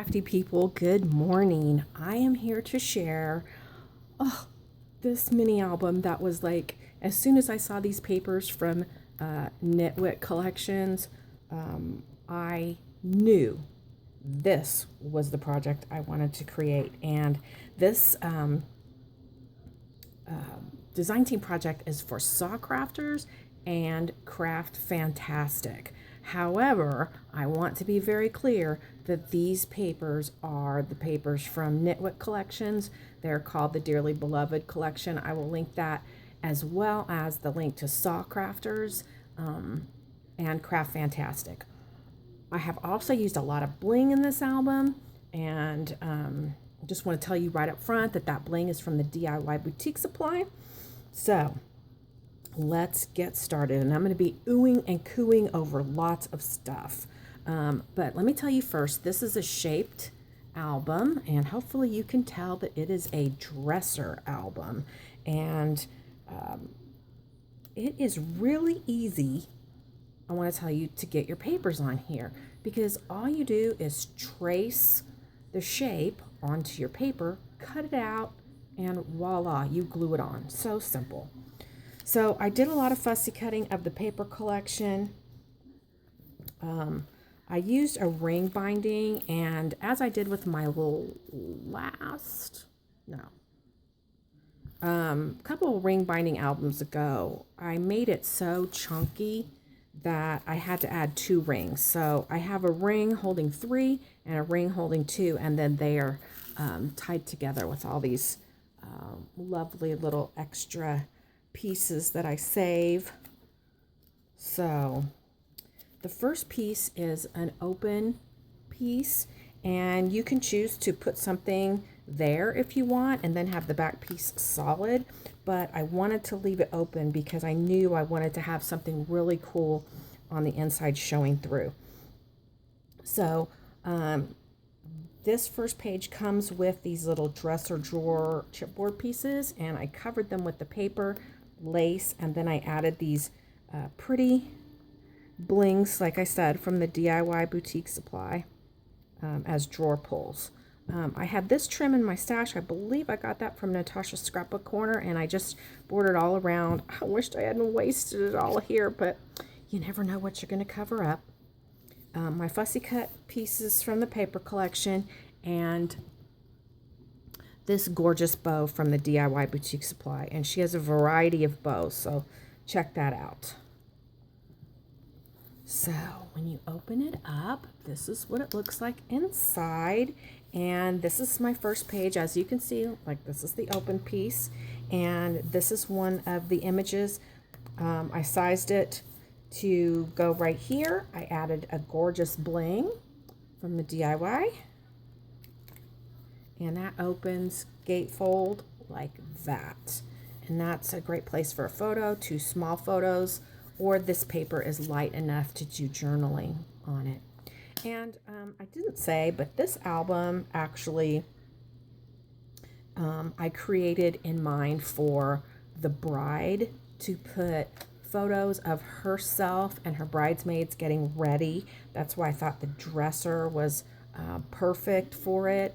crafty people, good morning. I am here to share this mini album that was like, as soon as I saw these papers from Nit Wit Collections, I knew this was the project I wanted to create. And this design team project is for SaCrafters and Craft Fantastic. However, I want to be very clear that these papers are the papers from Nit Wit Collections. They're called the Dearly Beloved Collection. I will link that as well as the link to SaCrafters and Craft Fantastic. I have also used a lot of bling in this album, and I just want to tell you right up front that that bling is from the DIY Boutique Supply. So let's get started, and I'm going to be oohing and cooing over lots of stuff. But let me tell you first, this is a shaped album, and hopefully you can tell that it is a dresser album. And it is really easy, I want to tell you, to get your papers on here, because all you do is trace the shape onto your paper, cut it out, and voila, you glue it on. So simple. So I did a lot of fussy cutting of the paper collection. I used a ring binding, and as I did with my couple of ring binding albums ago, I made it so chunky that I had to add 2 rings. So I have a ring holding 3 and a ring holding 2, and then they are tied together with all these lovely little extra pieces that I save. So the first piece is an open piece, and you can choose to put something there if you want and then have the back piece solid, but I wanted to leave it open because I knew I wanted to have something really cool on the inside showing through. So this first page comes with these little dresser drawer chipboard pieces, and I covered them with the paper, lace, and then I added these pretty blings, like I said, from the DIY Boutique Supply as drawer pulls. I had this trim in my stash. I believe I got that from Natasha's Scrapbook Corner, and I just bordered all around. I wished I hadn't wasted it all here, but you never know what you're going to cover up. My fussy cut pieces from the paper collection, and this gorgeous bow from the DIY Boutique Supply. And she has a variety of bows, so check that out. So when you open it up, this is what it looks like inside. And this is my first page. As you can see, like, this is the open piece, and this is one of the images. I sized it to go right here. I added a gorgeous bling from the DIY, and that opens gatefold like that. And that's a great place for a photo, 2 small photos, or this paper is light enough to do journaling on it. And I didn't say, but this album actually I created in mind for the bride to put photos of herself and her bridesmaids getting ready. That's why I thought the dresser was perfect for it.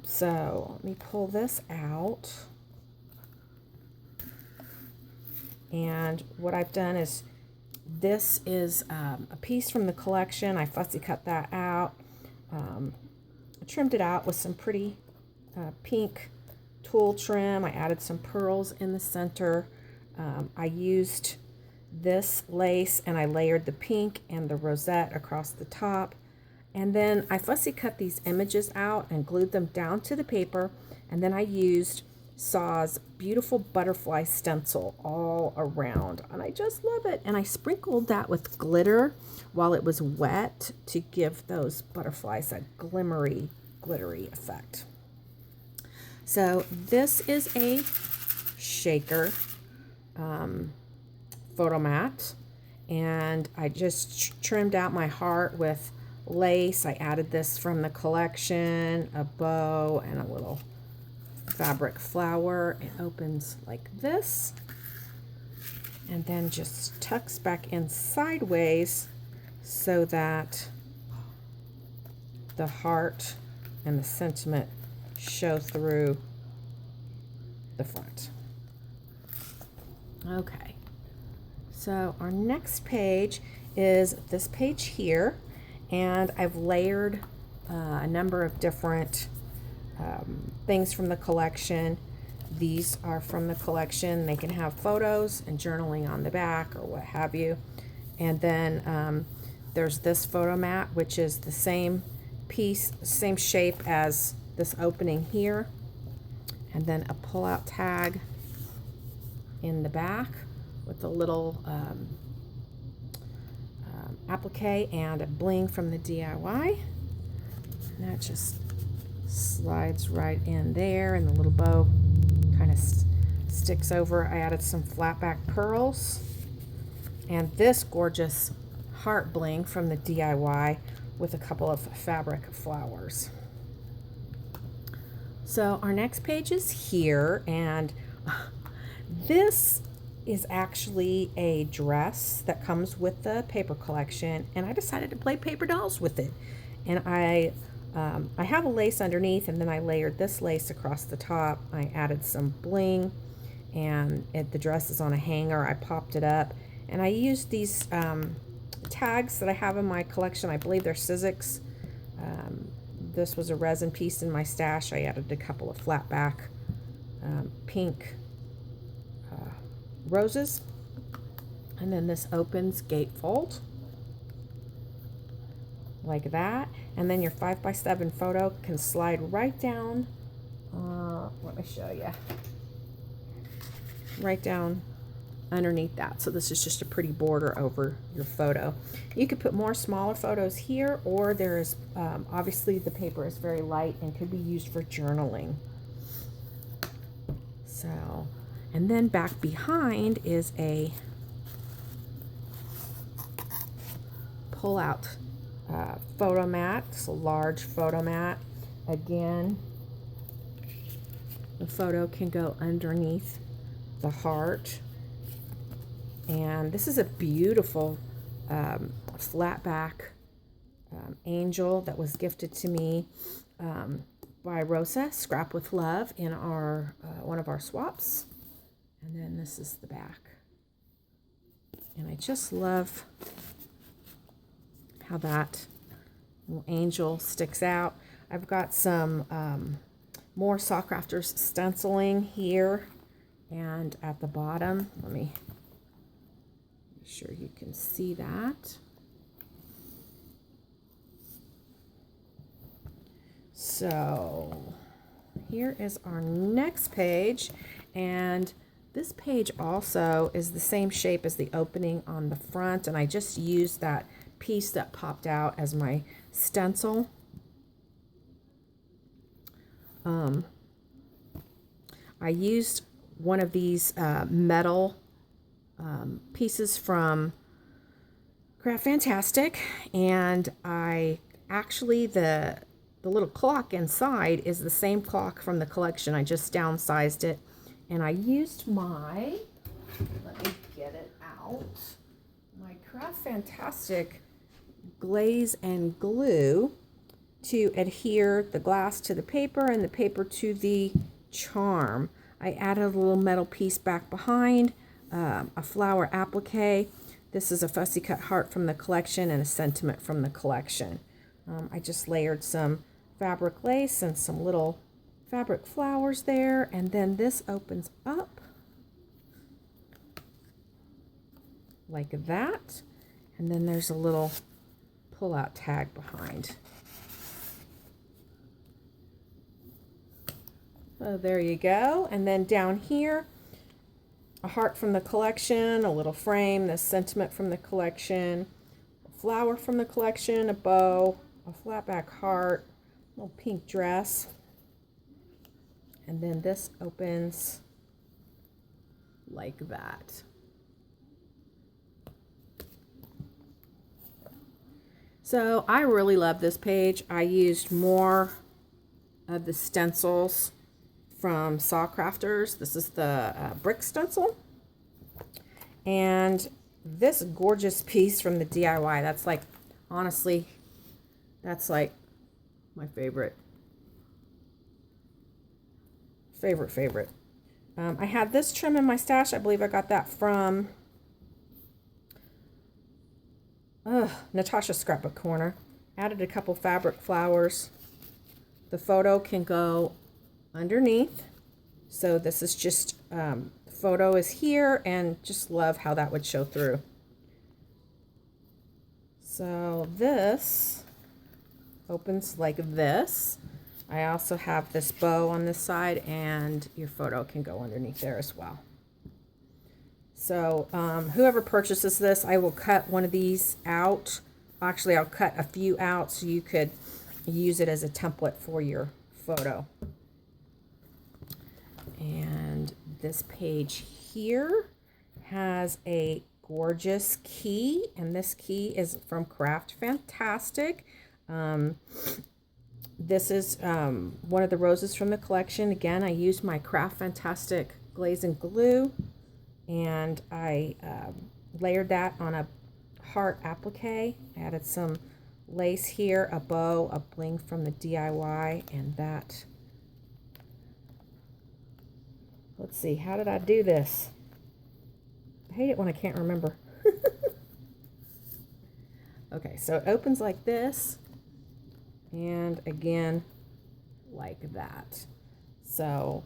So let me pull this out. And what I've done is, this is a piece from the collection. I fussy cut that out. I trimmed it out with some pretty pink tulle trim. I added some pearls in the center. I used this lace, and I layered the pink and the rosette across the top. And then I fussy cut these images out and glued them down to the paper. And then I used Saw's beautiful butterfly stencil all around, and I just love it. And I sprinkled that with glitter while it was wet to give those butterflies a glittery effect. So this is a shaker photo mat, and I just trimmed out my heart with lace. I added this from the collection, a bow, and a little fabric flower. It opens like this, and then just tucks back in sideways so that the heart and the sentiment show through the front. Okay, so our next page is this page here, and I've layered a number of different things from the collection. These are from the collection. They can have photos and journaling on the back or what have you. And then there's this photo mat, which is the same piece, same shape as this opening here. And then a pull-out tag in the back with a little applique and a bling from the DIY. And that just slides right in there, and the little bow kind of sticks over. I added some flat back pearls and this gorgeous heart bling from the DIY with a couple of fabric flowers. So our next page is here, and this is actually a dress that comes with the paper collection, and I decided to play paper dolls with it. And I have a lace underneath, and then I layered this lace across the top. I added some bling, and the dress is on a hanger. I popped it up, and I used these tags that I have in my collection. I believe they're SaCrafters. This was a resin piece in my stash. I added a couple of flat back pink roses, and then this opens gatefold like that, and then your 5x7 photo can slide right down. Let me show you. Right down underneath that. So this is just a pretty border over your photo. You could put more smaller photos here, or there's obviously the paper is very light and could be used for journaling. So, and then back behind is a pull-out photo mat. It's a large photo mat. Again, the photo can go underneath the heart. And this is a beautiful flat back angel that was gifted to me by Rosa, Scrap with Love, in our one of our swaps. And then this is the back. And I just love how that little angel sticks out. I've got some more SaCrafters stenciling here and at the bottom. Let me make sure you can see that. So here is our next page, and this page also is the same shape as the opening on the front, and I just used that piece that popped out as my stencil. I used one of these metal pieces from Craft Fantastic, and I actually the little clock inside is the same clock from the collection. I just downsized it, and I used my, let me get it out, my Craft Fantastic glaze and glue to adhere the glass to the paper and the paper to the charm. I added a little metal piece back behind, a flower applique. This is a fussy cut heart from the collection and a sentiment from the collection. I just layered some fabric lace and some little fabric flowers there, and then this opens up like that, and then there's a little pull-out tag behind. So there you go. And then down here, a heart from the collection, a little frame, this sentiment from the collection, a flower from the collection, a bow, a flat back heart, a little pink dress. And then this opens like that. So I really love this page. I used more of the stencils from SaCrafters. This is the brick stencil. And this gorgeous piece from the DIY, that's like, honestly, that's like My favorite. Favorite. I had this trim in my stash. I believe I got that from Natasha's Scrapbook Corner. Added a couple fabric flowers. The photo can go underneath. So this is just, the photo is here, and just love how that would show through. So this opens like this. I also have this bow on this side, and your photo can go underneath there as well. So whoever purchases this, I will cut one of these out. Actually, I'll cut a few out so you could use it as a template for your photo. And this page here has a gorgeous key, and this key is from Craft Fantastic. This is one of the roses from the collection. Again, I used my Craft Fantastic glaze and glue, and I layered that on a heart applique. Added some lace here, a bow, a bling from the DIY, and that. Let's see, how did I do this? I hate it when I can't remember. Okay, so it opens like this, and again, like that. So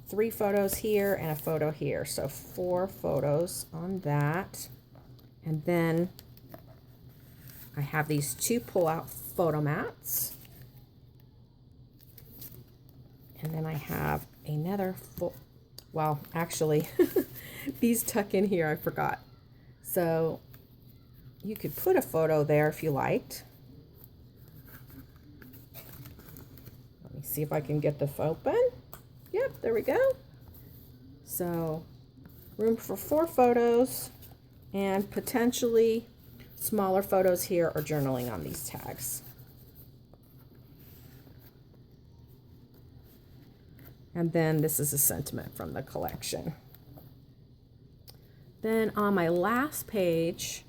3 photos here and a photo here. So 4 photos on that. And then I have these 2 pull-out photo mats. And then I have another well, actually, these tuck in here, I forgot. So you could put a photo there if you liked. Let me see if I can get this open. Yep, there we go. So room for 4 photos, and potentially smaller photos here or journaling on these tags. And then this is a sentiment from the collection. Then on my last page,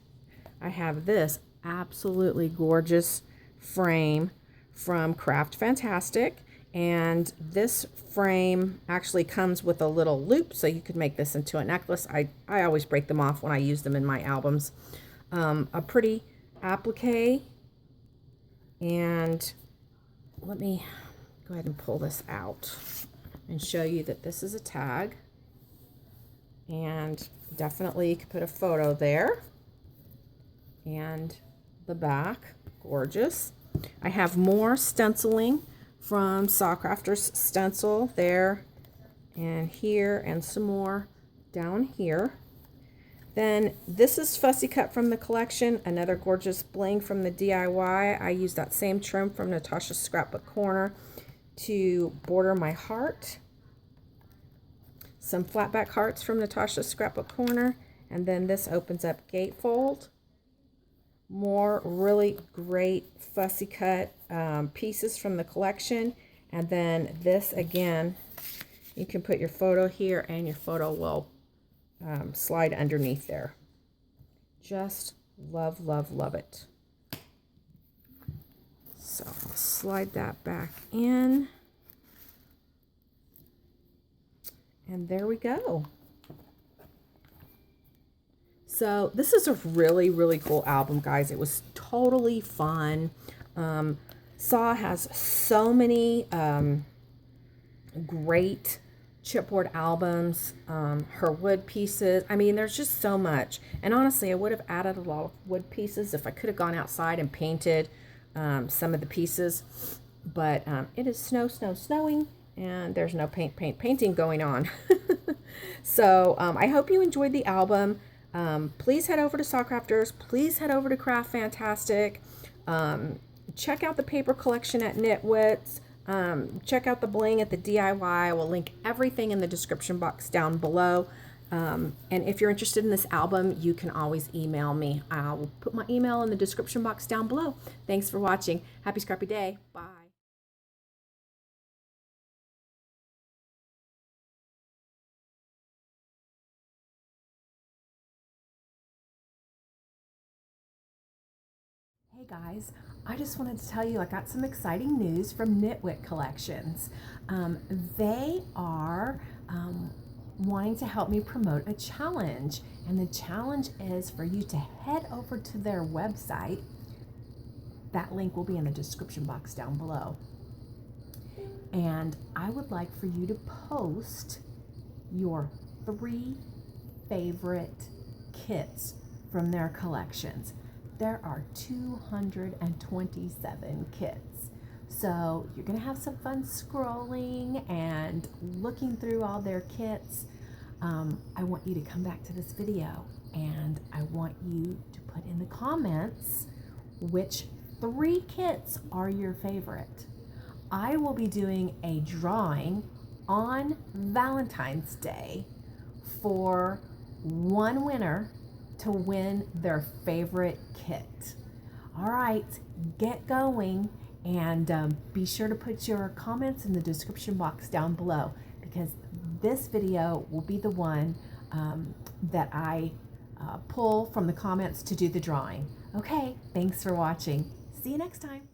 I have this absolutely gorgeous frame from Craft Fantastic. And this frame actually comes with a little loop, so you could make this into a necklace. I always break them off when I use them in my albums. A pretty applique. And let me go ahead and pull this out and show you that this is a tag. And definitely you could put a photo there. And the back, gorgeous. I have more stenciling from SaCrafters stencil there and here, and some more down here. Then this is Fussy Cut from the collection, another gorgeous bling from the DIY. I used that same trim from Natasha's Scrapbook Corner to border my heart. Some flatback hearts from Natasha's Scrapbook Corner, and then this opens up gatefold. More really great Fussy Cut pieces from the collection, and then this again, you can put your photo here and your photo will slide underneath there. Just love, love, love it. So I'll slide that back in. And there we go. So this is a really, really cool album, guys. It was totally fun. Sa has so many great chipboard albums, her wood pieces. I mean, there's just so much. And honestly, I would have added a lot of wood pieces if I could have gone outside and painted some of the pieces. But it is snowing, and there's no painting going on. So I hope you enjoyed the album. Please head over to SaCrafters. Please head over to Craft Fantastic. Check out the paper collection at Nit Wits. Check out the bling at the DIY. I will link everything in the description box down below. And if you're interested in this album, you can always email me. I will put my email in the description box down below. Thanks for watching. Happy scrappy day. Bye. Hey guys, I just wanted to tell you I got some exciting news from Nit Wit Collections. They are wanting to help me promote a challenge, and the challenge is for you to head over to their website. That link will be in the description box down below. And I would like for you to post your 3 favorite kits from their collections. There are 227 kits. So you're gonna have some fun scrolling and looking through all their kits. I want you to come back to this video and I want you to put in the comments which 3 kits are your favorite. I will be doing a drawing on Valentine's Day for one winner to win their favorite kit. All right, get going, and be sure to put your comments in the description box down below, because this video will be the one that I pull from the comments to do the drawing. Okay, thanks for watching. See you next time.